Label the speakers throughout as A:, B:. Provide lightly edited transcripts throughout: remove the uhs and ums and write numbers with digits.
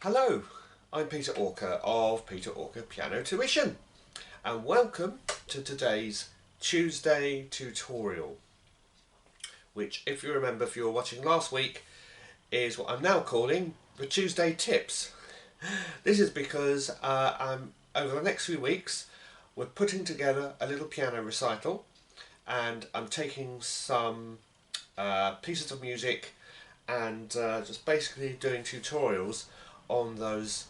A: Hello, I'm Peter Orker of Peter Orker Piano Tuition, and welcome to today's Tuesday tutorial, which, if you remember, if you were watching last week, is what I'm now calling the Tuesday Tips. This is because over the next few weeks we're putting together a little piano recital, and I'm taking some pieces of music and just basically doing tutorials on those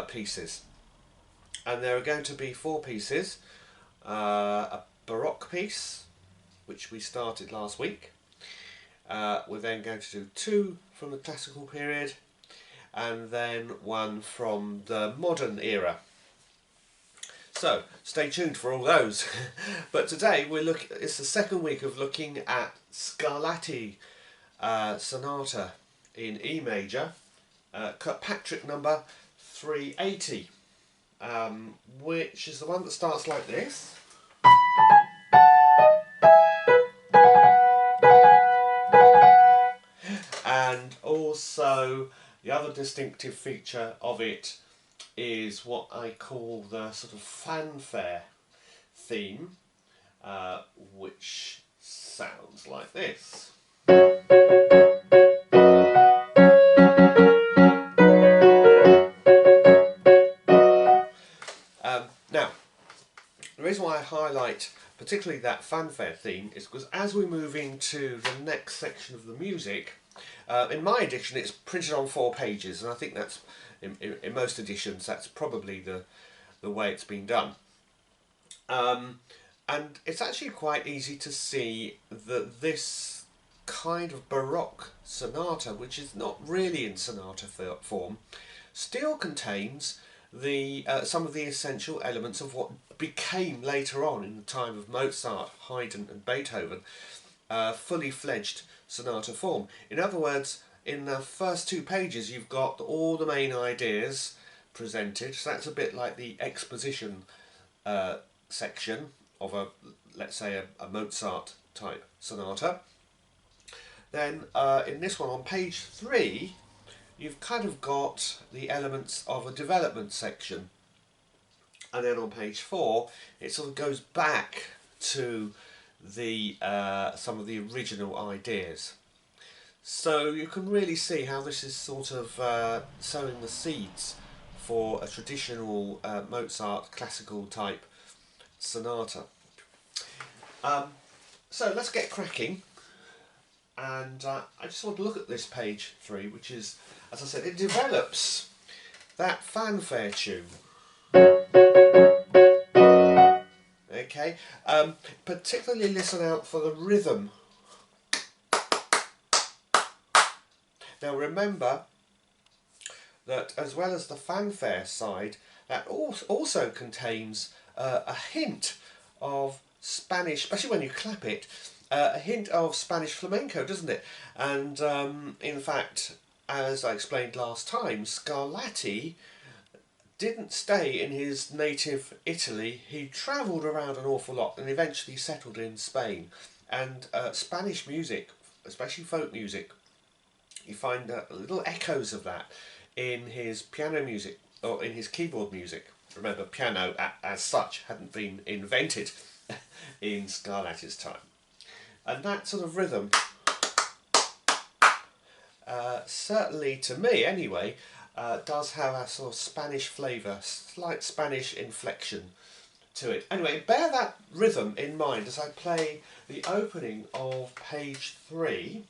A: pieces. And there are going to be 4 pieces, a Baroque piece which we started last week, we're then going to do 2 from the classical period and then 1 from the modern era. So stay tuned for all those. But today it's the second week of looking at Scarlatti Sonata in E major, Kirkpatrick number 380, which is the one that starts like this. And also the other distinctive feature of it is what I call the sort of fanfare theme, which sounds like this. Now, the reason why I highlight particularly that fanfare theme is because as we move into the next section of the music, in my edition it's printed on 4 pages, and I think that's in most editions that's probably the way it's been done. And it's actually quite easy to see that this kind of Baroque sonata, which is not really in sonata form, still contains some of the essential elements of what became later on in the time of Mozart, Haydn and Beethoven, fully fledged sonata form. In other words, in the first 2 pages you've got all the main ideas presented, so that's a bit like the exposition section of let's say a Mozart type sonata. Then in this one on page 3 you've kind of got the elements of a development section, and then on page 4 it sort of goes back to the some of the original ideas. So you can really see how this is sort of sowing the seeds for a traditional Mozart classical type sonata. So let's get cracking, and I just want to look at this page 3, which is, as I said, it develops that fanfare tune. Okay, particularly listen out for the rhythm. Now remember that as well as the fanfare side, that also contains a hint of Spanish, especially when you clap it, a hint of Spanish flamenco, doesn't it? And in fact, as I explained last time, Scarlatti didn't stay in his native Italy. He travelled around an awful lot and eventually settled in Spain. And Spanish music, especially folk music, you find little echoes of that in his piano music, or in his keyboard music. Remember, piano as such hadn't been invented in Scarlatti's time. And that sort of rhythm, certainly to me anyway, does have a sort of Spanish flavour, slight Spanish inflection to it. Anyway, bear that rhythm in mind as I play the opening of page 3.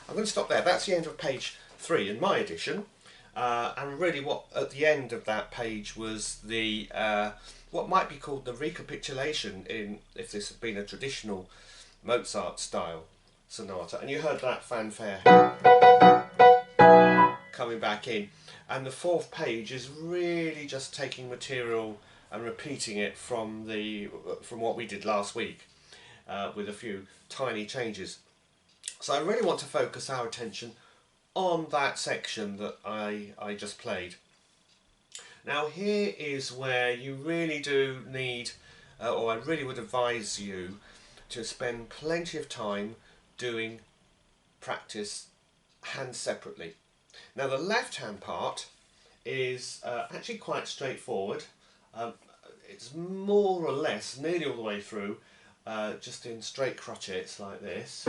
A: I'm going to stop there. That's the end of page 3 in my edition. And really what at the end of that page was the what might be called the recapitulation, in if this had been a traditional Mozart style sonata. And you heard that fanfare coming back in. And the 4th page is really just taking material and repeating it from what we did last week, with a few tiny changes. So I really want to focus our attention on that section that I just played. Now here is where you really do need, or I really would advise you to spend plenty of time doing practice hands separately. Now the left hand part is actually quite straightforward. It's more or less nearly all the way through, just in straight crotchets like this.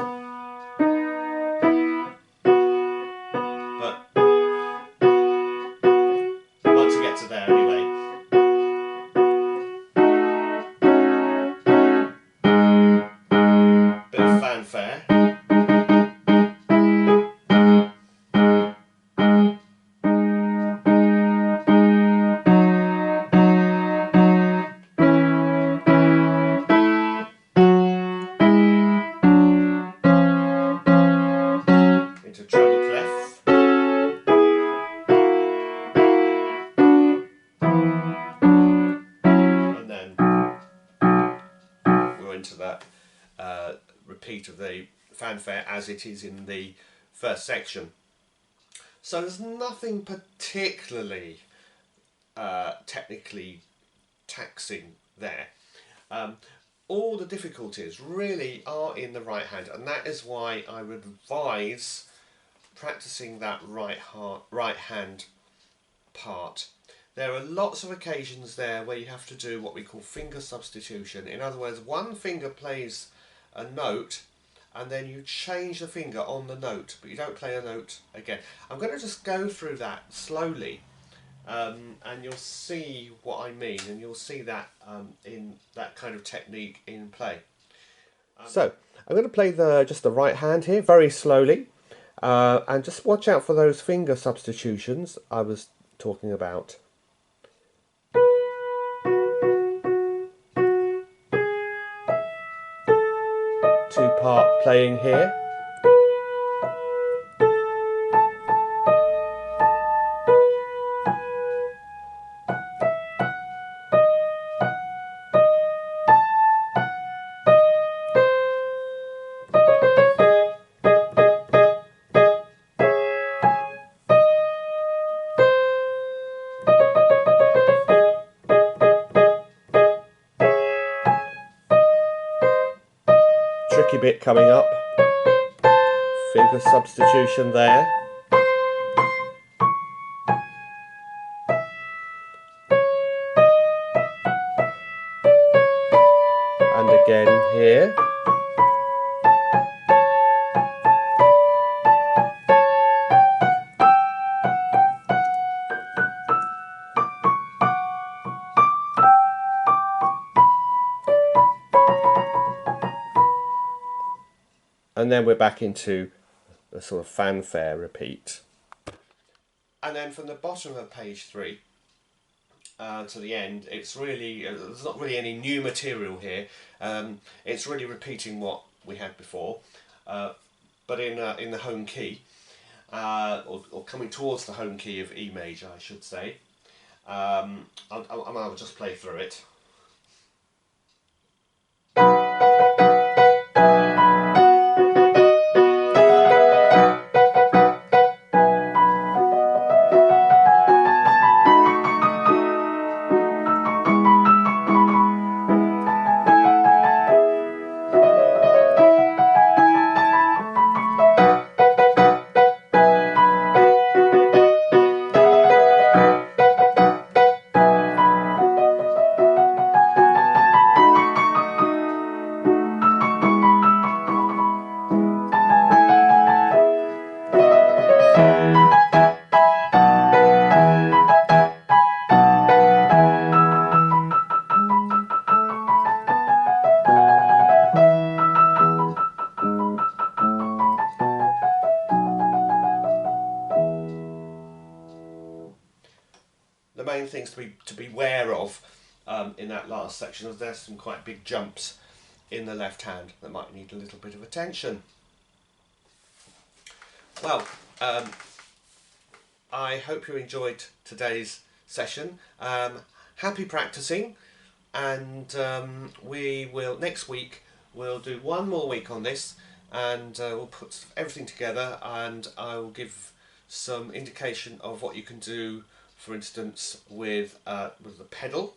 A: But once you get to there anyway. Bit of fanfare. Into treble clef. And then we're into that repeat of the fanfare as it is in the first section. So there's nothing particularly technically taxing there. All the difficulties really are in the right hand, and that is why I would advise practicing that right hand part. There are lots of occasions there where you have to do what we call finger substitution. In other words, one finger plays a note and then you change the finger on the note, but you don't play a note again. I'm going to just go through that slowly, and you'll see what I mean, and you'll see that in that kind of technique in play. So I'm going to play just the right hand here very slowly, and just watch out for those finger substitutions I was talking about. 2-part playing here. Tricky bit coming up. Finger substitution there. And again here. And then we're back into a sort of fanfare repeat. And then from the bottom of page 3 to the end, it's really, there's not really any new material here. It's really repeating what we had before, but in the home key, or coming towards the home key of E major, I should say. I'll just play through it. the main things to be aware of in that last section is there's some quite big jumps in the left hand that might need a little bit of attention. Well, I hope you enjoyed today's session. Happy practicing, and we will next week we'll do one more week on this, and we'll put everything together, and I will give some indication of what you can do, for instance, with the pedal.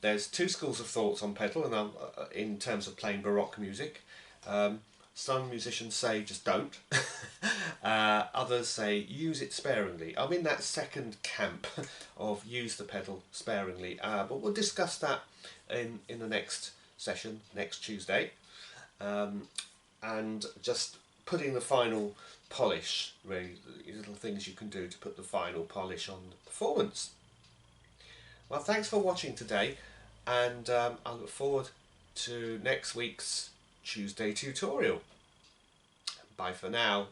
A: There's two schools of thoughts on pedal, and in terms of playing Baroque music. Some musicians say just don't. Others say use it sparingly. I'm in that second camp of use the pedal sparingly, but we'll discuss that in the next session, next Tuesday. And just putting the final polish, really, little things you can do to put the final polish on the performance. Well, thanks for watching today, and I look forward to next week's Tuesday tutorial. Bye for now.